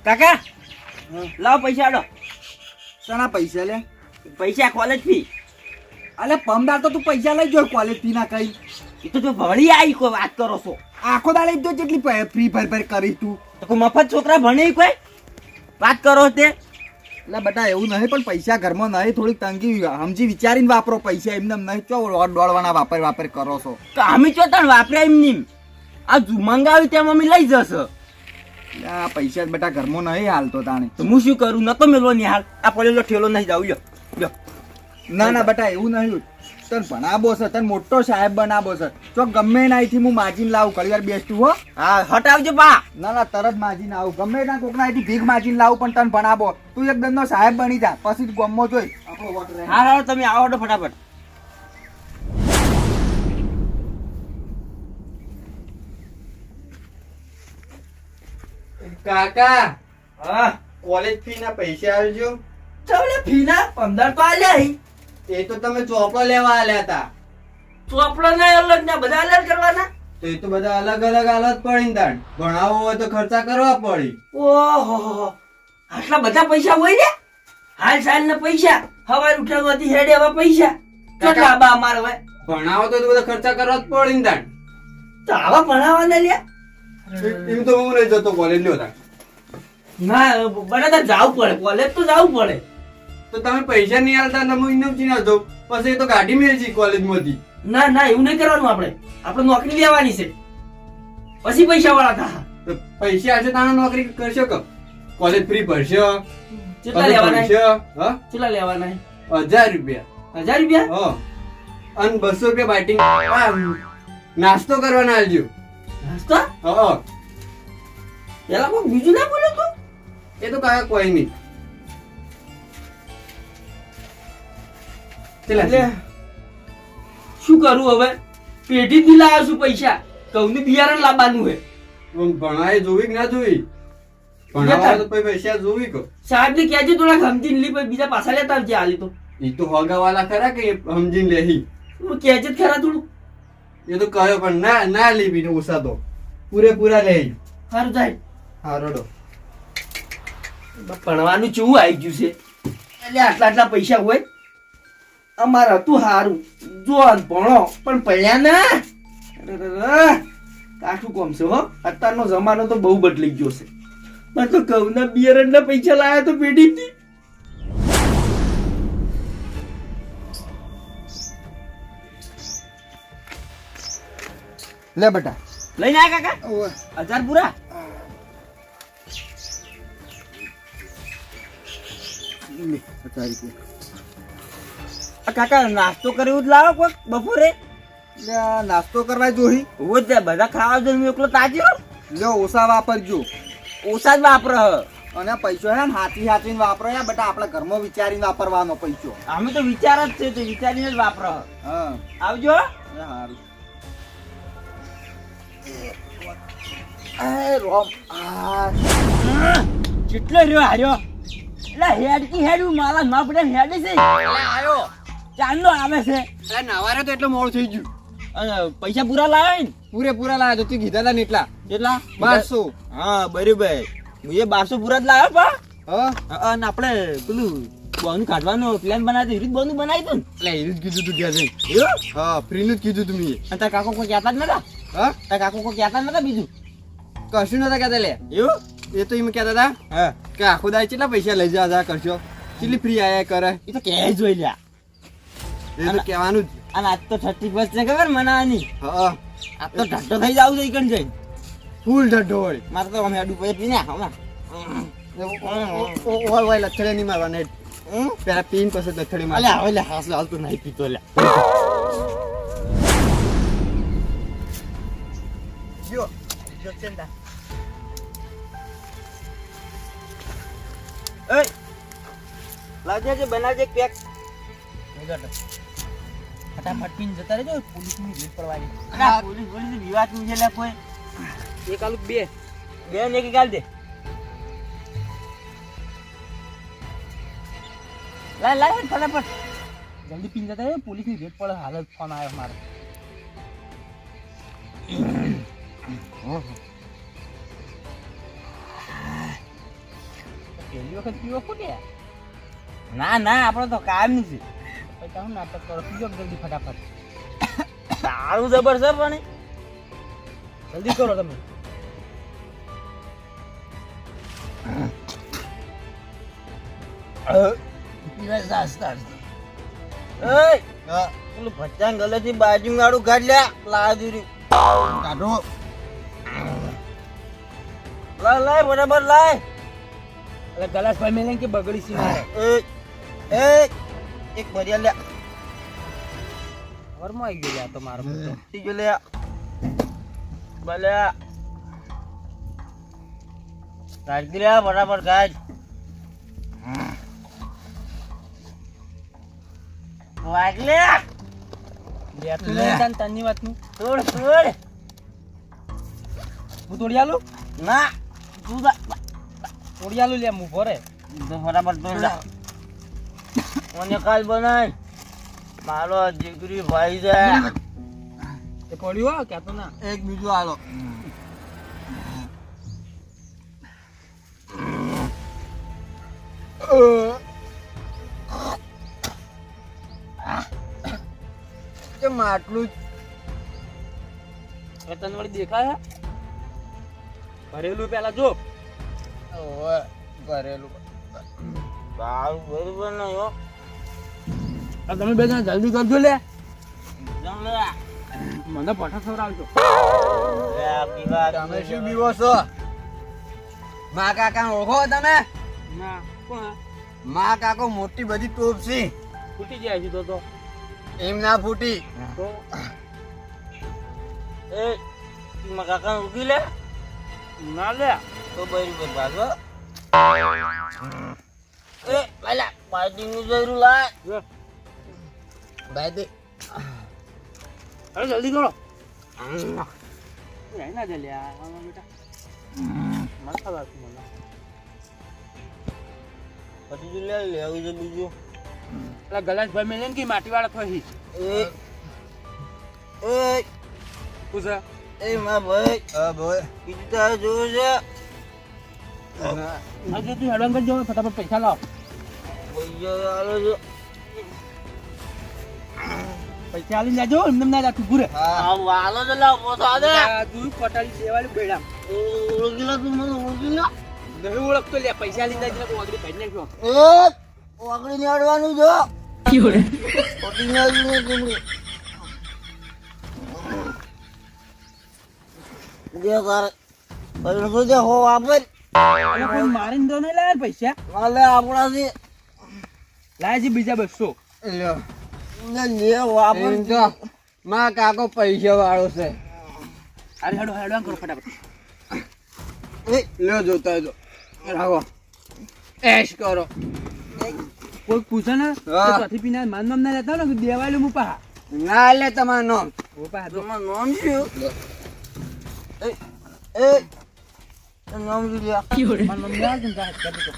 કાકા લાવ પૈસા આડો. શાના પૈસા લે? પૈસા કોલેજ ફી. અલે પમદાર તો તું પૈસા લઈ જો કોલેજ ફી ના કઈ. એ તો ભણી આવી કોઈ વાત કરો છો. આખો દાડે તો જેટલી ફ્રી ભર કરી તું. તો કોઈ મફત છોકરા ભણે કોઈ વાત કરો તે? એટલે બેટા એવું નહીં, પણ પૈસા ઘરમાં નહીં, થોડીક તંગી સમજી વિચારીને વાપરો પૈસા. એમને નહીં ચો દોડવાના વાપર કરો છો. તો અમે ચો તણ વાપર્યા એમ નહીં. આ મંગાવી ત્યાં મમ્મી લઈ જશે. આ પૈસા બેટા ઘરમાં નહીં હાલતો તાણે. તો હું શું કરું? નતો મેલો નહીં હાલ. આ પડેલો ઠેલો નહીં જાવ. લ્યો ના ના બેટા એવું નહીં. તને ભણાવો છે, તને મોટો સાહેબ બનાવો છે. ચોક ગમે નાઈથી હું માજીને લાવું. ઘણી વાર બેસતું હો. હા હટાવજો બા. ના ના તરત માજીને આવું. ગમે ના કોક નાઈથી ભીખ માજીને લાવું, પણ તને ભણાવો. તું એક દંડનો સાહેબ બની જા, પછી ગમો જોઈ આપણો વોટ રહે. હા હા તમે આવો તો ફટાફટ. કાકા હા કોલેજ ફી ના પૈસા આવજો. ચાલે ફી ના 15 તો આલ્યા. એ તો તમે ચોપડો લેવા આલ્યા હતા. ચોપડો ના અલગ ના બધા અલગ કરવાના. તો એ તો બધા અલગ અલગ હાલત પડી ને તાણ. ભણાવવો હોય તો ખર્ચા કરવા પડી. ઓહો આટલા બધા પૈસા હોય ને? હાલ સાલ ના પૈસા હવાર ઉઠાવવાથી હેડે હવે પૈસા કેટલા બા અમારે હવે? ભણાવો તો બધા ખર્ચા કરવા જ પડી ને તાણ. તો આવા ભણાવવાના લ્યા. એમ તો હું નહીં જતો કોલેજ લ્યો તાણ. ના બરાબર જાવું પડે, કોલેજ તો જાવું પડે. તો તમે પૈસા નહીં આલતા તમે ઇન્દમ ચીના દો, પછી એ તો ગાડી મેળજી કોલેજ માંથી. ના ના એવું નહીં કરવાનું. આપણે નોકરી લેવાની છે પછી પૈસા વાળા થા. તો પૈસા હશે તાણે નોકરી કરશો કે કોલેજ ફ્રી ભરશો? કેટલા લેવાના? હા કેટલા લેવાના? 1000 રૂપિયા. 1000 રૂપિયા? હા અને 200 રૂપિયા બાઇટિંગ નાસ્તો કરવાના આલજો. નાસ્તો? હા પેલા કોઈ બીજું ના બોલે તું? એ તો કાકા કોઈ નહીં. એટલે શું કરું હવે? પેઢી થી લાવ્યો છું પૈસા. ઘઉંનું બિયારણ લાવવાનું હે. ભણાય જોવી કે ના જોવી? ભણાવવા તો પૈસા જોવી કે સાહેબ ને કહેજે થોડા સમજીને લી, પછી બીજા પાછા લેતા આવજે. હાલી તો એ તો હગાવાલા ખરા કે સમજીને લેહી. કહેજે જ ખરા થોડું. એ તો કહ્યો પણ ના લેવી ઓછા તો પૂરેપૂરા લે. સારું જાય. હા રડો. ભણવાનું ચેવું આવી ગયું છે? એટલે આટલા પૈસા હોય અમારે હતું સારું. જો ભણો પણ પડ્યા ના કાઠું કોમ છે હો. અત્યારનો જમાનો તો બહુ બદલાઈ ગયો છે. મેં તો ઘઉંના બિયારણના પૈસા લાયા તો પેઢીથી. લે બેટા લઈને આયા કાકા? 1000 પૂરા? લે 1000 રૂપિયા. કાકા નાસ્તો કર્યો જ લાવો કોક બપોરે. લે નાસ્તો કરવા જોહી. હું જ બધા ખાવા જો હું એકલો તાજ્યો. લે ઓછા વાપરજો. ઓછા જ વાપર. અને પૈસો હે ને હાથીને વાપરો યા બેટા. આપણે ઘરમાં વિચારીને વાપરવાનો પૈસો. અમે તો વિચાર જ છે, તો વિચારીને જ વાપર. હા આવજો. સારું. રોમ કેટલો રહ્યો હાર્યો? એટલે હેડકી હેડું મારા ના પડે હેડે છે. આવ્યો ચાંદલો આવે છે. અરે નવારે તો એટલે મોડું થઈ ગયું. અને પૈસા પૂરા લાવ્યો ને? પૂરેપૂરા લાવ્યા તો તું કીધા હતા ને એટલા. કેટલા? 1200. હા બરોબર. હું એ 1200 પૂરા જ લાવ્યો પા. હા અને આપણે પેલું બોનું કાઢવાનો પ્લાન બનાવ્યો તો બોનું બનાવી તું એટલે એવું જ કીધું તું ક્યાં જઈને. ને? હા ફ્રીનું જ કીધું તું મેં. અને તાર કાકો કોઈ કહેતા જ નતા? હા તાર કાકો કોઈ કહેતા નતા બીજું? કશું નતા કહેતા લે. એવું? એ તો એમ કહેતા હતા હા કે આખો દાય કેટલા પૈસા લઈ જા કરશો, કેટલી ફ્રી આયા કરે. એ તો કહે જોઈ લ્યા. એ તો કહેવાનું જ. અને આજ તો 31 છે ખબર મનાવાની. હા આજ તો ઢટ્ટો થઈ જાવ છે ઈકણ જઈને. ફૂલ ઢઢો વળી. મારે તો અમે અડું પૈસા પીને હમણાં. ઓય લથડે નહીં મારવાના. પેલા પીન પછી લથડી માર. અલ્યા હવે લે હાસ હાલતો નહીં પીતો લ્યા. જો ચંદા. એ લાવજે જે બનાવજે પેક. ફટાફટ પીને જતા રહેજો, પોલીસની ભીડ પડવાની. હા. પોલીસ વિવાદ નહીં છે કોઈ. એક આલુ બે ને એક ગાલ દે. લાય ફટાફટ જલ્દી પીને જતા રહેજો, પોલીસની ભીડ પડે. હાલ ફોન આવ્યો મારો. પહેલી વખત પીવો ખોટ્યા ના ના આપણે તો કાયમની છે પછી તમે નાટક કરો પીજો જલ્દી ફટાફટ દારૂ જબર છે પણ જલ્દી કરો તમે પેલું ભચાંગ ગલેથી બાજુ ગાડું કાઢ લ્યા લાદુરી કાઢો લાય બરાબર લાય એટલે ગલાસ ભાઈ મેલે કે બગડી સી મારે એક ભર્યા લ્યા ઘરમાં આવી ગયો યાર તો મારો પુત્ર ઠીક લ્યા ભલ્યા કાઢ લ્યા બરાબર કાઢ વાગ લ્યા લે તું નહીં જાણ તની વાતનું તોડ તોડ હું તોડી આલું ના તું તોડી આલું લે હું ભરે તો બરાબર તોડ જા મને કાલ બનાય મારો દીકરી ભાઈ છે એ પડ્યું હો ક્યાં તો ના એક બીજું આલો કેમ આટલું એ તને વળી દેખાય ભરેલું પેલા જો ઓય કરેલું બાળ બરોબર નહીં હો તમે બે જણા જલ્દી કરજો લે જમલા મને પઠા ખવડાવજો તમે શું બીવો છો મા કાકા ઓળખો તમે ના કોણ મા કાકો મોટી બધી ટોપ છે ફૂટી જાય છે તો એમ ના ફૂટી તો એ મા કાકા ઉગી લે ના લે તો બરી પર ભાગો એ પેલા પાર્ટી નું જરૂર લાય બાય દે અરે જલ્દી કરો રહી ના દે લે બેટા મને ખબર છે મને પછી લે લેવું છે બીજું પેલા ગલાસ ભાઈ મેલે ને કે માટી વાળા થઈ એ પૂછા એ માં ભાઈ હા ભાઈ બીજું તારે જોવું છે આજે તું હેડવાન કરજો ફટાફટ પૈસા લાવ પૈસા આલો છો પૈસા આલીને જાજો એમને ના જાતું ઘુરે હા વાલો જ લાવ પોતા દે તું પટાડી દેવાળી બેડામ ઓળખીલા તું મને ઓળખીલા નહીં ઓળખતો લે પૈસા લઈને જાય કોગડી કાઢી નાખ્યો એ વાકડી ને અડવાનું જો ઓટી ને અડવાનું તુમરી દે તારે પૈસા તો દે હો વાપર અરે કોઈ મારીને તો નહીં લાયા પૈસા માલે આપણાથી લાય છે બીજા 200 લ્યો લે વાપર જો માં કાકો પૈસા વાળો છે અરે હેડો હેડવાન કરો ફટાફટ એ લ્યો જોતા જો રાખો એશ કરો કોઈ પૂછે ને હા. તો કથી પીના માન નામ ના લેતા ને દેવાળી મુ પા ના લે તમારું નામ ઓ પા તો તમારું નામ શું એ નામ લ્યો માન નામ ના જન જા કરી દો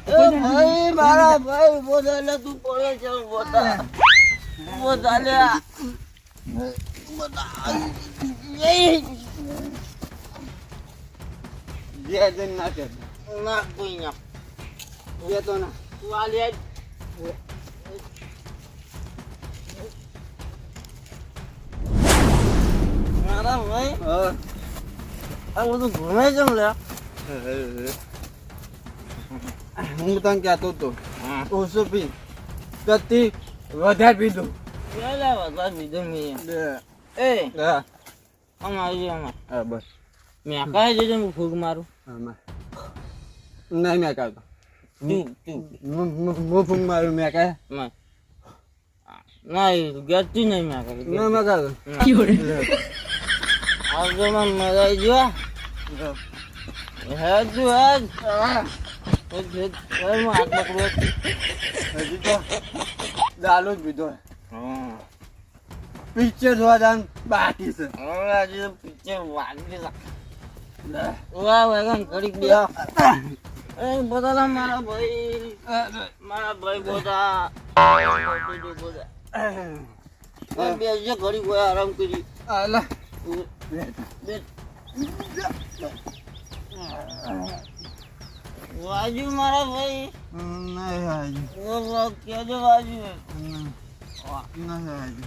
ભાઈ મારા ભાઈ બોલા લે તું પડે છે બોતા બોતા લે બોતા એ જે જન ના કે ના કોઈ ના એ તો ના તું આ લે મારા ભાઈ આ બધું ઘૂમે છે લે હું તને કહેતો હતો ઓછું પી કતી વધારે પીધું વધારે પીધું મેં એ આમ આવી હા બસ મેં કાંઈ જજો હું ફૂગ મારું નહીં મેં કાઢતો હું ફૂગ મારું મેં કાંઈ ના ગેરતી નહીં મેં કાઢી ના મેં કાઢો આવજો માં મજા આવી ગયો હેજ તું હેજ હજી તો દાલો જ પીધો પિક્ચર જોવા જવાનું બાકી છે હજી તો પિક્ચર વાગી વાહ વેગન ઘડીક બે એ બધા મારા ભાઈ બધા બે જે ઘડી કોઈ આરામ કરી વાજુ મારા ભાઈ નહીં વાજુ કેજો વાજુ નહીં વાજુ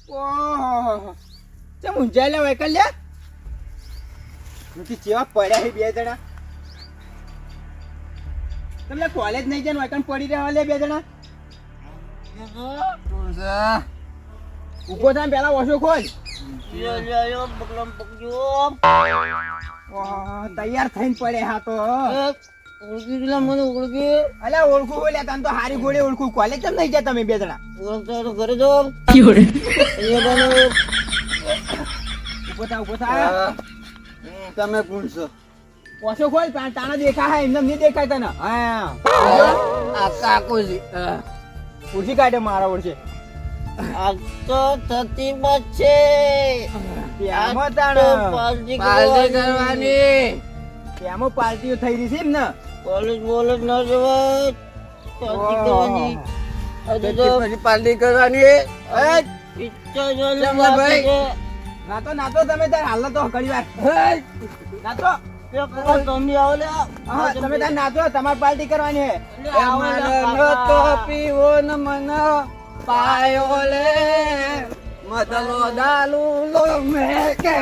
ઓહો તે મુંજાયેલા હોય કલ્યા નથી ચેવા પડ્યા છે બે જણા તમને કોલેજ નહીં જાય વાયકણ પડી રહ્યા લે બે જણા ઉભો થાય પેલા ઓછો ખોલ તૈયાર થઈને પડે હા તો મને ઓળખી અલ્યા ઓળખું બોલ્યા તને તો હારી ઘોડે ઓળખું કોલેજ કેમ નહીં જાય તમે બે જણા ઓળખતા તો ઘરે જો ઉભો થા તમે કોણ છો ઓછો ખોલ તાણા દેખા હે એમને નહીં દેખાય તને હા આ કાકોજી ઉઠી કાઢે મારા ઓળશે આ તો થતી બચે ત્યાંમાં તાણ પાર્ટી કરવાની ત્યાંમાં પાર્ટીઓ થઈ રહી છે એમ ને કોલેજ બોલેજ ન જવાય પાર્ટી કરવાની હજુ તો પાર્ટી કરવાની પિક્ચર જોઈ ભાઈ. નાતો તમે તાર હાલ તો ઘડી વાર નાતો તમે આવો લે હા તમે તાર નાતો તમારે પાર્ટી કરવાની હે તો પીવો ન મન પાયો લે મતલો દાલુ લો મે કે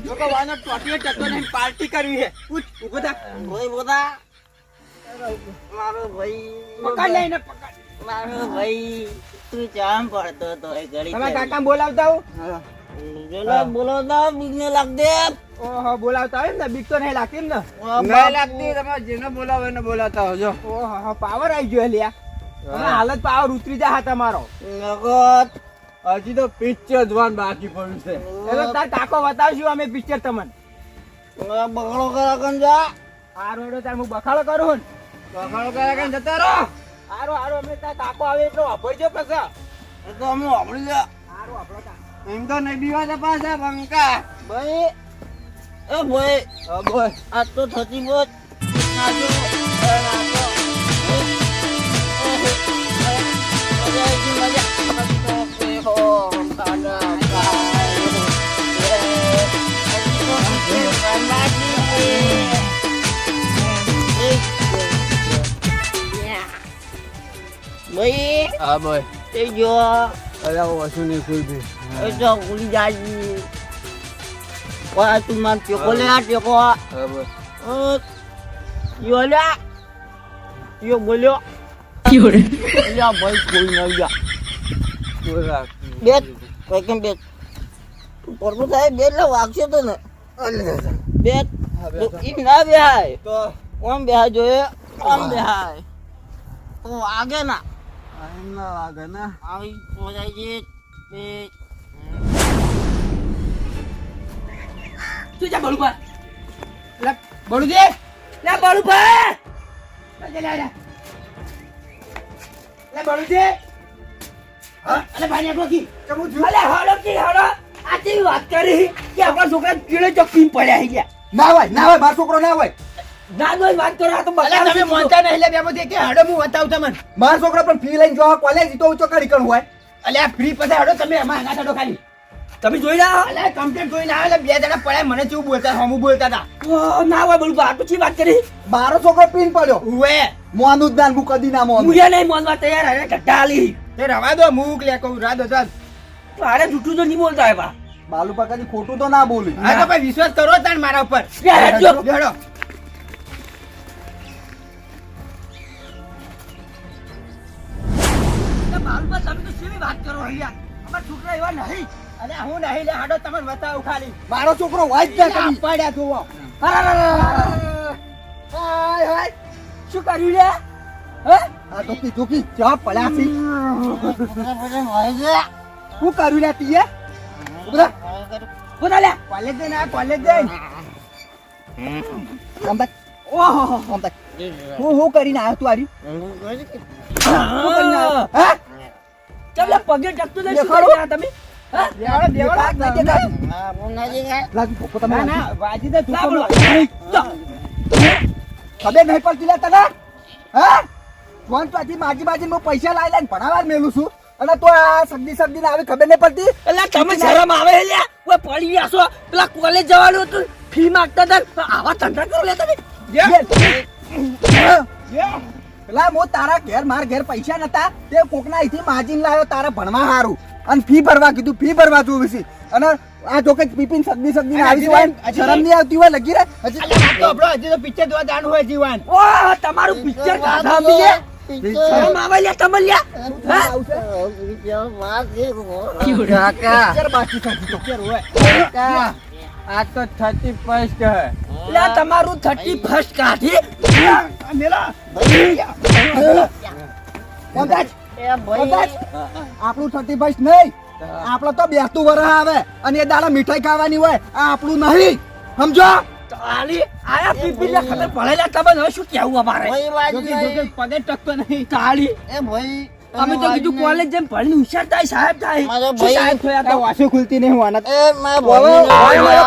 લોકો વાનો ટોટીએ ટકો નહીં પાર્ટી કરવી હે ઉઠ ઉભો થા ભાઈ બોલા મારો ભાઈ પકડ લઈને પકડ મારો ભાઈ તું જામ પડતો તો એ ઘડી તમે કાકા બોલાવતા હો જોલા બોલાવતા બીજને લાગ દે ઓહો બોલાવતા હોય ને બીક તો નહીં લાગતી એમ ને નહીં લાગતી તમે જેને બોલાવો એને બોલાતા હોજો ઓહો પાવર આવી ગયો લ્યા અને હાલત પાવર ઉતરી જા હા તમારો નગત હજી તો પિક્ચર જોવાનું બાકી પડ્યું છે એટલે તાર કાકો બતાવશું અમે પિક્ચર તમને બગડો કરા કન જા આ રોડો તાર હું બખાડો કરું ને પકડો કરે કે જતા રહો હારો અમે તાર કાકો આવે એટલો અભરજો પછી એ તો અમે આપણી જા હારો આપણો તા એમ તો નહીં બીવાતા પાછા બંકા ભાઈ એ ભાઈ બોલ આ તો થતી બોત નાચો નાચો ભાઈ હા બોલ તે જો અરે વસુ નહીં કોઈ બી એ તો ભૂલી જાય ઓય તું માર ટેકો લે આ ટેકો હા બોલ યો લે યો બોલ્યો લ્યા ભાઈ કોઈ ન ગયા બોલ રાખ બેટ કોઈ કેમ બેટ તું પરબુ થાય બેટ લે વાગશે તો ને બેટ ઈ ના બેહાય તો ઓમ બેહાય જોઈએ ઓમ બેહાય તો આગે ના એમ ના વાગે ને આવી પોજાય છે બે તું જા બળુભા લે બળુજી લે બળુભા લે બળુજી હા અલે ભાઈ ગોકી કમુ છું અલે હાલો આ કેવી વાત કરી કે આપણા છોકરા કીડે ચોકી પડ્યા હી ગયા ના હોય મારો છોકરો ના હોય ના નો વાત કરો આ તો અલે તમે મોનતા નહીં લે બેમાંથી કે હાડો હું બતાવું તમને મારો છોકરો પણ ફી લઈને જો કોલેજ તો ઊંચો કાઢી કણ હોય અલે આ ફ્રી પછી હાડો તમે એમાં હંગા છાડો ખાલી તમે જોઈ રહ્યા અલે કમ્પ્લેટ જોઈ ના આવે બે જણા પડ્યા મને કેવું બોલતા હમું બોલતા હતા ના હોય બળુભા આ તો ચી વાત કરી મારો છોકરો પીન પડ્યો ઉવે મોનું જ નાન કદી ના મોનું મુજે નહીં માનવા તૈયાર અરે ઢટાલી તે રવા દો મૂક લે કહું રાદો ચાલ અરે જૂઠું તો નહીં બોલતા હે બા બાલુ પકાજી ખોટું તો ના બોલી આ તો ભાઈ વિશ્વાસ કરો તાણ મારા ઉપર લે, હેડજો. લેડો બાળુભા તમે તો કેવી વાત કરો અહીંયા અમારા છોકરા એવા નહીં અલે હું નહીં લે હાડો તમને બતાવું ખાલી મારો છોકરો વાજ જાય કદી પડ્યા જોવો હાય હાય શું કર્યું લે હે આ તો કી જોકી ચા પડ્યા છે શું કર્યું લે તીએ બોલા લે કોલેજ જઈને આ કોલેજ જઈને કમતા ઓહો કમતા હું કરીને આવ્યો તું આર્યું હા ચાલ પગે ટકતો નહીં શું દેખાડો. કર્યું આ તમે હા દેવાળો લાગુ પોકો તમે ના ના વાજી દે તું ના તો બોલો. નહીં. તો, ખબર નહીં પડતી લે તને હા ફોન ત્યાંથી માજી હું પૈસા લાવી લઈને ભણાવવા મેલું છું અને તો આ સગડી ને આવી ખબર નહીં પડતી એટલે તમે શરમ આવે હે લ્યા ઓય પડી ગયા છો પેલા કોલેજ જવાનું હતું ફી માંગતા હતા આવા ધંધા કરો લે તમે પેલા હું તારા ઘેર માર ઘેર પૈસા નતા તે કોકના અહીંથી માજીને લાવ્યો તારા ભણવા હારું અને ફી ભરવા કીધું ફી ભરવા જોવું છે અને આ જો કે પીપીન સગડી ને આવી હોય શરમ નહીં આવતી હોય લગી રે હજી તો પિક્ચર જોવા જાણ હોય જીવન ઓ તમારું પિક્ચર કાઢા મીલે શરમ આવે લ્યા તમે લ્યા કાકા પિક્ચર બાકી છે પિક્ચર હોય કાકા આ તો 31 હે લ્યા તમારું 31 કાઢી આપણું 31 નહીં આપણો તો બેસતું વરસ આવે અને એ દાડા મીઠાઈ ખાવાની હોય આ આપણું નહીં સમજો તાલી આયા પીપી લે ખબર પડેલા તમે હવે શું કેવું અમારે પગે ટકતો નહીં તાલી અમે તો કીધું કોલેજ જેમ ભણીને હોશિયાર થાય સાહેબ થાય શું સાહેબ થયા તો વાસો ખુલતી નહીં હોવાના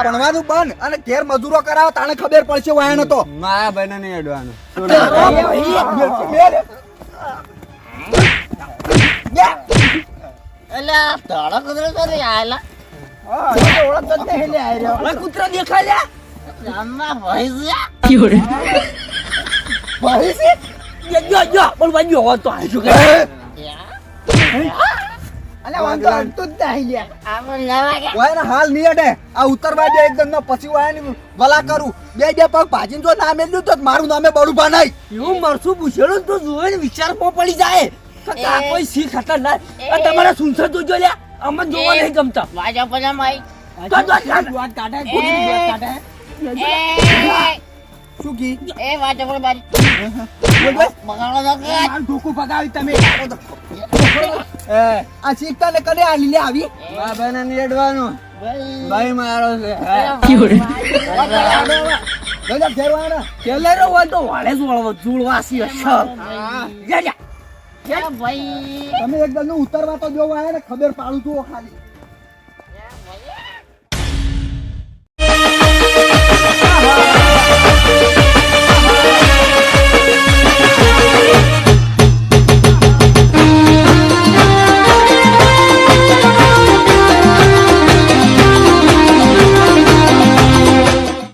ભણવાનું બંધ અને ઘેર મજૂરો કરાવો તાણે ખબર પડશે વાયનો તો મારા ભાઈને નહીં અડવાનું કૂતરો દેખાય લ્યા પણ બાજુ હોવા તો આવી શું હાલ નહીં અડે આ ઉત્તરવા દે એકદમ નો પછી વાયની ભલા કરું બે પગ ભાજીને જો ના મેલ્યું તો મારું નામે બળુભા નહીં એવું મરસું પૂછેલું તો જોવે ને વિચારમાં પડી જાય આ કોઈ શી ખતરનાક આ તમારા સુનસર તો જો લ્યા અમને જોવા નહીં ગમતા શું કી ઢોકું પગાવી તમે આ શીખતા ને કને આ લીલે આવી મારા ભાઈને નહીં અડવાનું ભાઈ મારો છે કેલેરો હોય તો વાળે જ વળવો જુળવાસી હશે તમે એકદમ ઉતરવા તો જો ને ખબર પાડું છું ખાલી